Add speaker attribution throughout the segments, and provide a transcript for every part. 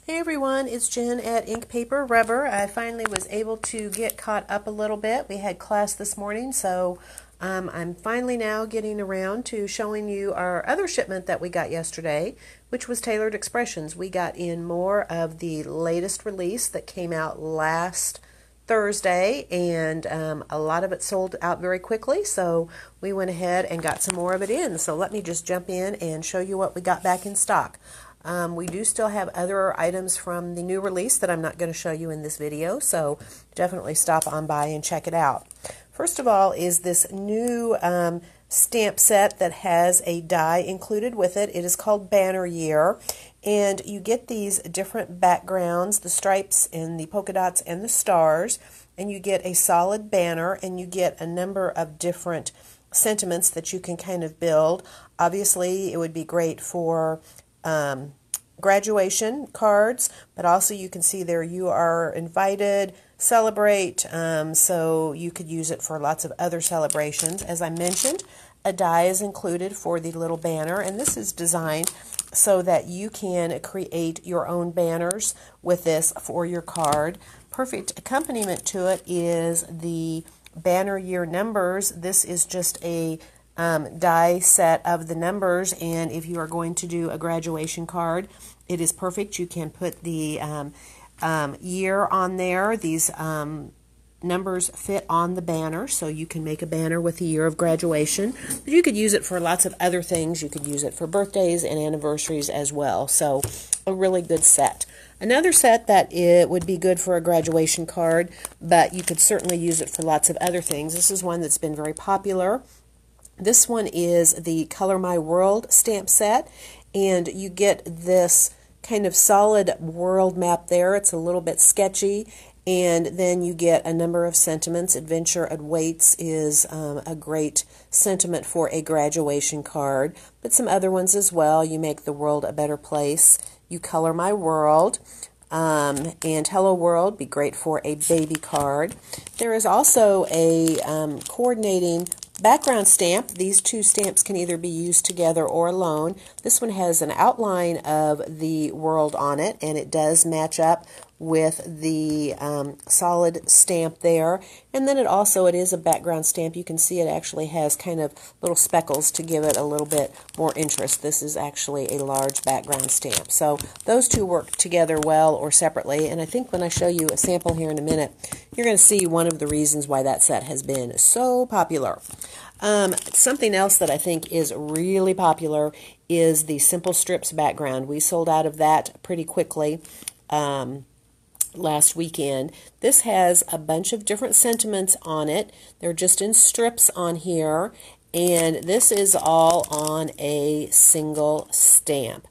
Speaker 1: Hey everyone, it's Jen at Ink Paper Rubber. I finally was able to get caught up a little bit. We had class this morning, so I'm finally now getting around to showing you our other shipment that we got yesterday, which was Tailored Expressions. We got in more of the latest release that came out last Thursday, and a lot of it sold out very quickly, so we went ahead and got some more of it in. So let me just jump in and show you what we got back in stock. We do still have other items from the new release that I'm not going to show you in this video, so definitely stop on by and check it out. First of all is this new stamp set that has a die included with it. It is called Banner Year, and you get these different backgrounds, the stripes and the polka dots and the stars, and you get a solid banner, and you get a number of different sentiments that you can kind of build. Obviously, it would be great for graduation cards, but also you can see there you are invited, celebrate, so you could use it for lots of other celebrations. As I mentioned, a die is included for the little banner, and this is designed so that you can create your own banners with this for your card. Perfect accompaniment to it is the Banner Year numbers. This is just a die set of the numbers, and if you are going to do a graduation card, it is perfect. You can put the year on there. These numbers fit on the banner, so you can make a banner with the year of graduation. But you could use it for lots of other things. You could use it for birthdays and anniversaries as well, so a really good set. Another set that it would be good for a graduation card, but you could certainly use it for lots of other things. This is one that's been very popular. This one is the Color My World stamp set, and you get this kind of solid world map there. It's a little bit sketchy, and then you get a number of sentiments. Adventure Awaits is a great sentiment for a graduation card, but some other ones as well. You make the world a better place. You Color My World. And Hello World, be great for a baby card. There is also a coordinating background stamp. These two stamps can either be used together or alone. This one has an outline of the world on it, and it does match up with the solid stamp there. And then it is a background stamp. You can see it actually has kind of little speckles to give it a little bit more interest. This is actually a large background stamp. So those two work together well or separately, and I think when I show you a sample here in a minute, you're going to see one of the reasons why that set has been so popular. Something else that I think is really popular is the Simple Strips background. We sold out of that pretty quickly last weekend. This has a bunch of different sentiments on it. They're just in strips on here, and this is all on a single stamp.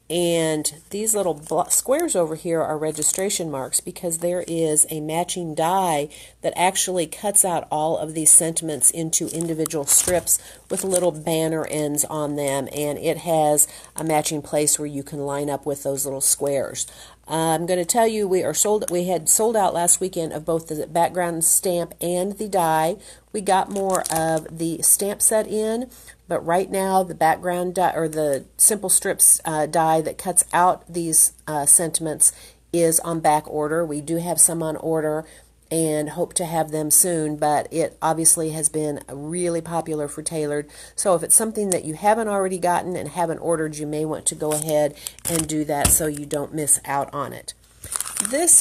Speaker 1: And these little squares over here are registration marks because there is a matching die that actually cuts out all of these sentiments into individual strips with little banner ends on them, and it has a matching place where you can line up with those little squares. I'm going to tell you we had sold out last weekend of both the background stamp and the die. We got more of the stamp set in, but right now the background die, or the Simple Strips die that cuts out these sentiments, is on back order. We do have some on order and hope to have them soon, but it obviously has been really popular for Tailored. So if it's something that you haven't already gotten and haven't ordered, you may want to go ahead and do that so you don't miss out on it.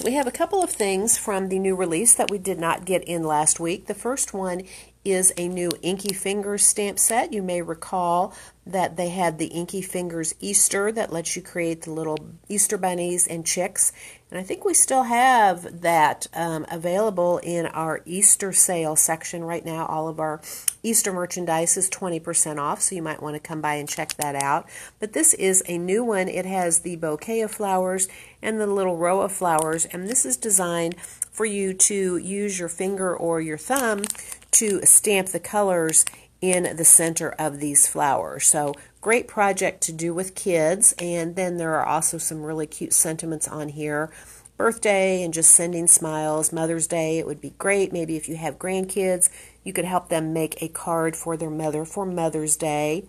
Speaker 1: We have a couple of things from the new release that we did not get in last week. The first one is a new Inky Fingers stamp set. You may recall that they had the Inky Fingers Easter that lets you create the little Easter bunnies and chicks. And I think we still have that available in our Easter sale section right now. All of our Easter merchandise is 20% off, so you might want to come by and check that out. But this is a new one. It has the bouquet of flowers and the little row of flowers, and this is designed for you to use your finger or your thumb to stamp the colors in the center of these flowers. So great project to do with kids. And then there are also some really cute sentiments on here. Birthday and just sending smiles. Mother's Day, it would be great. Maybe if you have grandkids, you could help them make a card for their mother for Mother's Day.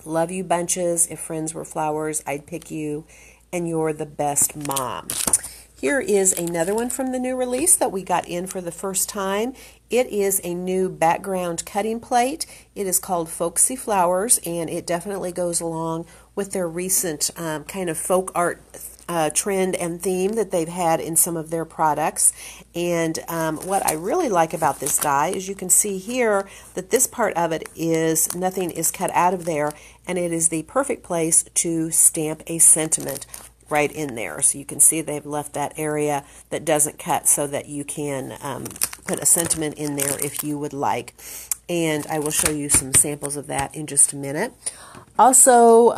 Speaker 1: Love you bunches. If friends were flowers, I'd pick you. and you're the best mom. Here is another one from the new release that we got in for the first time. It is a new background cutting plate. It is called Folksy Flowers, and it definitely goes along with their recent kind of folk art trend and theme that they've had in some of their products. And what I really like about this die is you can see here that this part of it is, nothing is cut out of there, and it is the perfect place to stamp a sentiment right in there. So you can see they've left that area that doesn't cut so that you can put a sentiment in there if you would like. And I will show you some samples of that in just a minute. Also,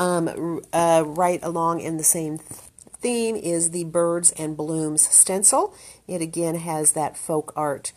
Speaker 1: right along in the same theme is the Birds and Blooms stencil. It again has that folk art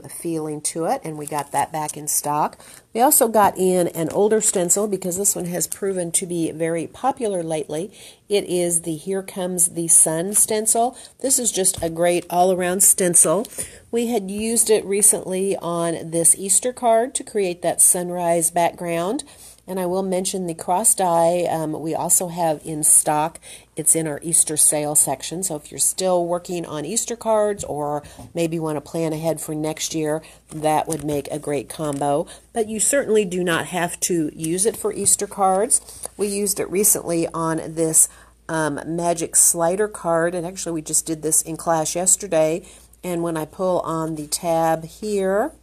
Speaker 1: feeling to it, and we got that back in stock. We also got in an older stencil because this one has proven to be very popular lately. It is the Here Comes the Sun stencil. This is just a great all-around stencil. We had used it recently on this Easter card to create that sunrise background. And I will mention the cross die we also have in stock. It's in our Easter sale section. So if you're still working on Easter cards or maybe want to plan ahead for next year, that would make a great combo. But you certainly do not have to use it for Easter cards. We used it recently on this Magic Slider card. And actually we just did this in class yesterday. And when I pull on the tab here,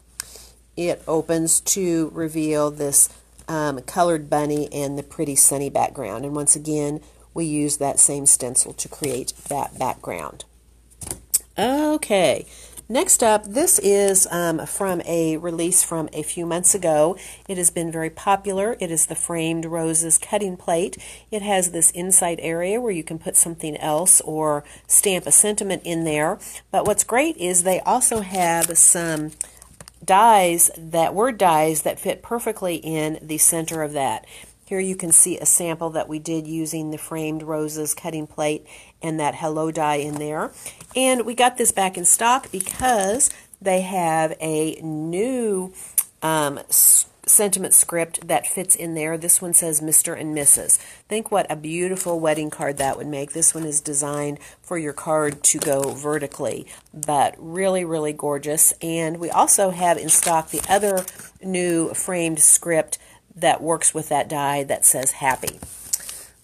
Speaker 1: it opens to reveal this colored bunny and the pretty sunny background. And once again, we use that same stencil to create that background. Okay, next up, this is from a release from a few months ago. It has been very popular. It is the Framed Roses cutting plate. It has this inside area where you can put something else or stamp a sentiment in there. But what's great is they also have some dies that fit perfectly in the center of that. Here you can see a sample that we did using the Framed Roses cutting plate and that hello die in there. And we got this back in stock because they have a new sentiment script that fits in there. This one says Mr. and Mrs. Think what a beautiful wedding card that would make. This one is designed for your card to go vertically, but really, really gorgeous. And we also have in stock the other new framed script that works with that die that says happy.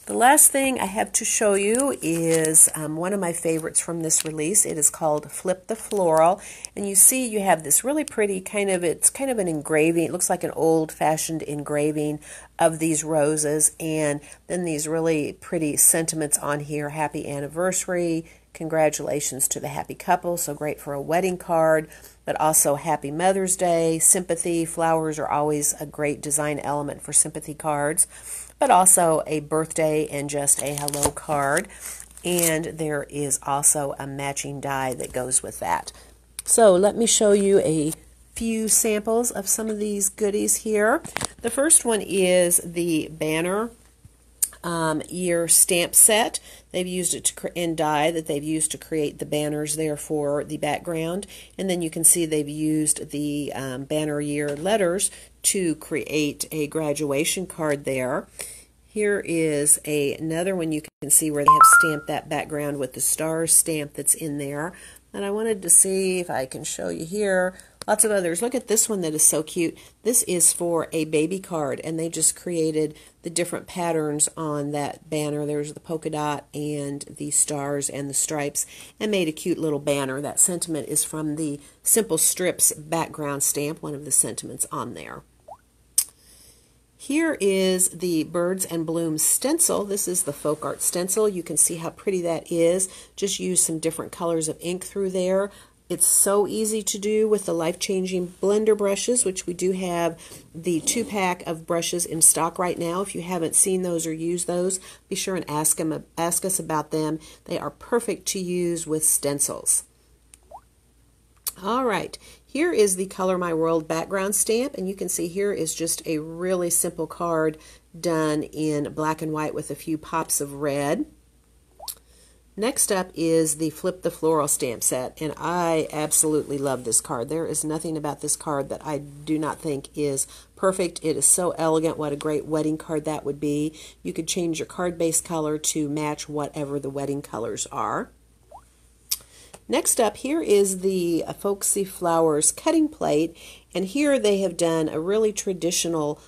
Speaker 1: The last thing I have to show you is one of my favorites from this release. It is called Flip the Floral, and you see you have this really pretty it's kind of an engraving. It looks like an old-fashioned engraving of these roses, and then these really pretty sentiments on here. Happy anniversary, congratulations to the happy couple, so great for a wedding card, but also Happy Mother's Day, sympathy. Flowers are always a great design element for sympathy cards, but also a birthday and just a hello card. And there is also a matching die that goes with that. So let me show you a few samples of some of these goodies here. The first one is the banner year stamp set. They've used it in die that they've used to create the banners there for the background. And then you can see they've used the banner year letters to create a graduation card there. Here is another one you can see where they have stamped that background with the stars stamp that's in there. And I wanted to see if I can show you here. Lots of others. Look at this one that is so cute. This is for a baby card, and they just created the different patterns on that banner. There's the polka dot and the stars and the stripes, and made a cute little banner. That sentiment is from the Simple Strips background stamp, one of the sentiments on there. Here is the Birds and Blooms stencil. This is the folk art stencil. You can see how pretty that is. Just use some different colors of ink through there. It's so easy to do with the life-changing blender brushes, which we do have the 2-pack of brushes in stock right now. If you haven't seen those or used those, be sure and ask us about them. They are perfect to use with stencils. All right, here is the Color My World background stamp, and you can see here is just a really simple card done in black and white with a few pops of red. Next up is the Flip the Floral stamp set, and I absolutely love this card. There is nothing about this card that I do not think is perfect. It is so elegant. What a great wedding card that would be. You could change your card base color to match whatever the wedding colors are. Next up, here is the Folksy Flowers cutting plate, and here they have done a really traditional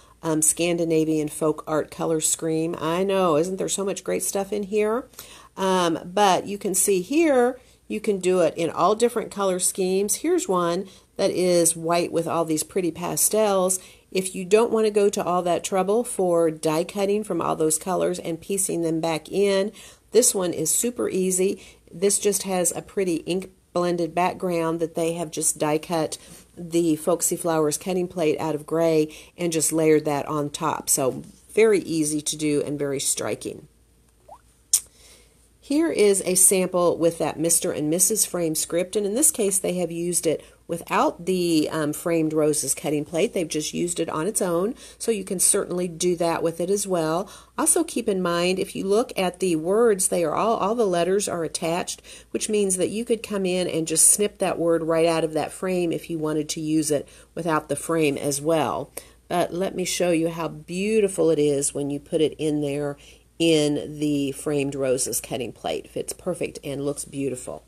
Speaker 1: Scandinavian folk art color scheme. I know, isn't there so much great stuff in here? But you can see here, you can do it in all different color schemes. Here's one that is white with all these pretty pastels. If you don't want to go to all that trouble for die cutting from all those colors and piecing them back in, this one is super easy. This just has a pretty ink blended background that they have just die cut the Folksy Flowers cutting plate out of gray and just layered that on top. So very easy to do and very striking. Here is a sample with that Mr. and Mrs. frame script, and in this case they have used it without the framed roses cutting plate. They've just used it on its own, so you can certainly do that with it as well. Also keep in mind, if you look at the words, they are all the letters are attached, which means that you could come in and just snip that word right out of that frame if you wanted to use it without the frame as well. But let me show you how beautiful it is when you put it in there in the framed roses cutting plate. Fits perfect and looks beautiful.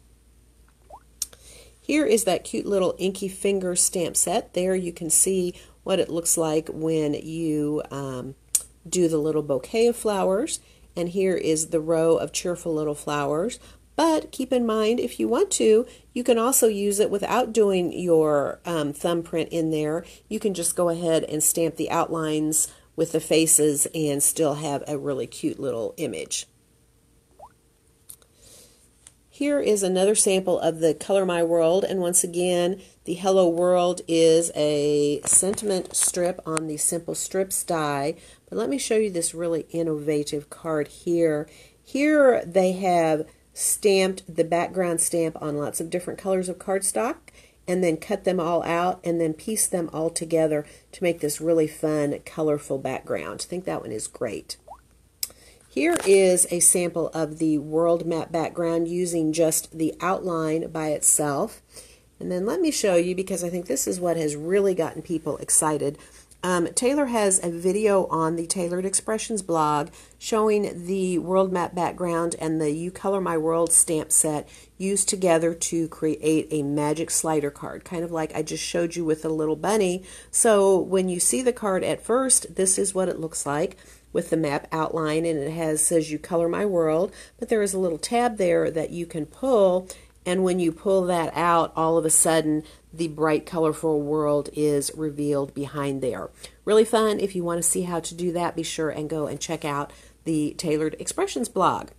Speaker 1: Here is that cute little Inky Finger stamp set. There you can see what it looks like when you do the little bouquet of flowers. And here is the row of cheerful little flowers. But keep in mind, if you want to, you can also use it without doing your thumbprint in there. You can just go ahead and stamp the outlines with the faces and still have a really cute little image. Here is another sample of the Color My World, and once again the Hello World is a sentiment strip on the Simple Strips die. But let me show you this really innovative card here. Here they have stamped the background stamp on lots of different colors of cardstock and then cut them all out and then piece them all together to make this really fun, colorful background. I think that one is great. Here is a sample of the world map background using just the outline by itself. And then let me show you, because I think this is what has really gotten people excited. Taylor has a video on the Tailored Expressions blog showing the world map background and the You Color My World stamp set used together to create a magic slider card, kind of like I just showed you with the little bunny. So when you see the card at first, this is what it looks like with the map outline, and it says You Color My World, but there is a little tab there that you can pull, and when you pull that out, all of a sudden the bright colorful world is revealed behind there. Really fun. If you want to see how to do that, be sure and go and check out the Tailored Expressions blog.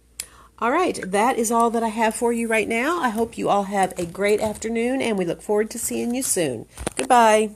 Speaker 1: All right, that is all that I have for you right now. I hope you all have a great afternoon, and we look forward to seeing you soon. Goodbye.